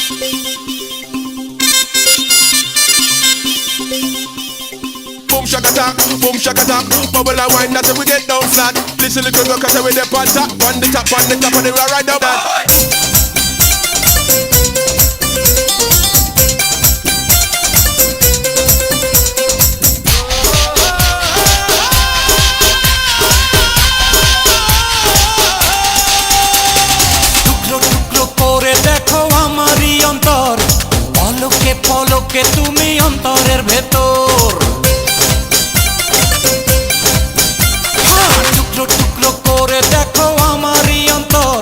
Boom shaka talk, bubble and wine that we get down flat. Listen little girl, cause we dey on top of the top of the right up that. পলকে তুমি অন্তরের ভেতর টুকরো টুকরো করে দেখো আমারই অন্তর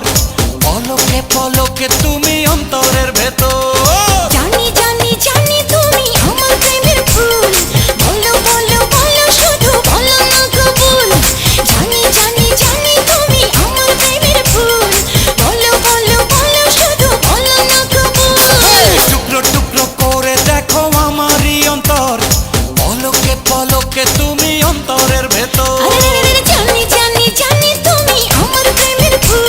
পলকে পলকে তুমি অন্তরের ভেতর জানি জানি জানি তুমি আমার প্রেমের ফুল বলো বলো বলো শুধু বলো না কবুল জানি জানি জানি তুমি আমার প্রেমের ফুল বলো বলো বলো শুধু বলো না কবুল টুকরো টুকরো করে দেখো আমারই অন্তর পলকে পলকে তুমি অন্তরের ভেতর জানি জানি জানি তুমি আমার প্রেমের ফুল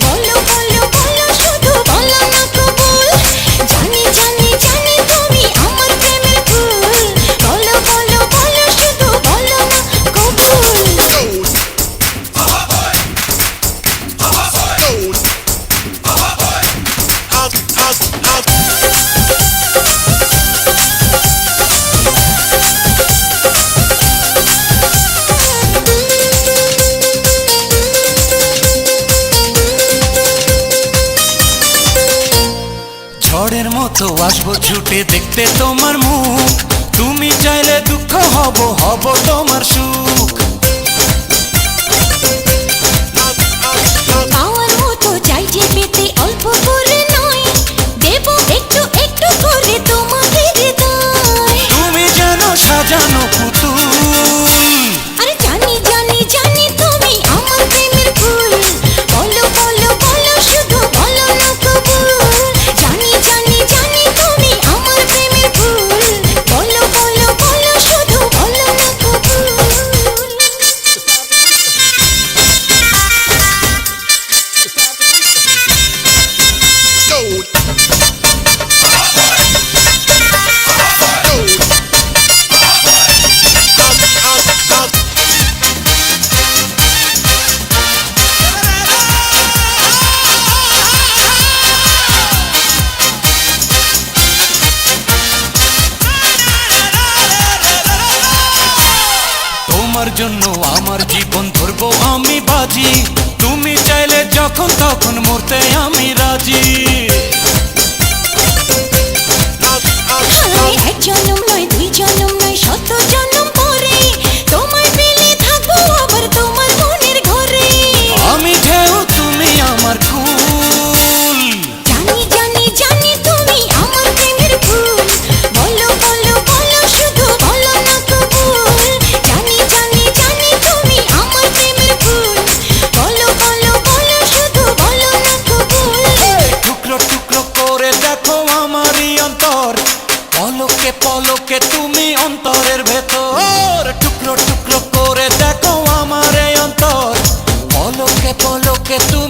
বলো বলো বলো শুধু বলো না কবুল জানি জানি জানি তুমি আমার প্রেমের ফুল বলো বলো বলো শুধু বলো না কবুল ঝড়ের মতো আসবো ছুটে দেখতে তোমার মুখ তুমি চাইলে দুঃখ হব হব তোমার সুখ পাওয়ার মতো চাই যে পেতে অল্প করে নয় দেব একটু একটু করে তোমাকে হৃদয় তুমি যেন সাজানো পুতুল আরে জানি জানি জানি তুমি আমার প্রেমের ফুল বলো বলো বলো শুধু বলো না কবুল জানি জানি জানি তুমি আমার প্রেমের ফুল বলো বলো বলো শুধু বলো না কবুল তোমার জন্য আমার জীবন ধরবো আমি বাজি তুমি চাইলে যখন তখন মরতে আমি রাজি এক জনম নয় দুই জনম নয় শত জনম পরে তোমায় পেলে থাকবো আবার তোমার মনের ঘরে আমি ঢেউ তুমি আমার কুল জানি জানি জানি তুমি আমার প্রেমের ফুল বলো বলো বলো শুধু বলো না কবুল জানি জানি জানি তুমি আমার প্রেমের ফুল বলো বলো বলো শুধু বলো না কবুল টুকরো টুকরো করে দেখো আমারই অন্তর পলকে পলকে তুমি অন্তরের ভেতর টুকরো টুকরো করে দেখো আমার এই অন্তর পলকে পলকে তুমি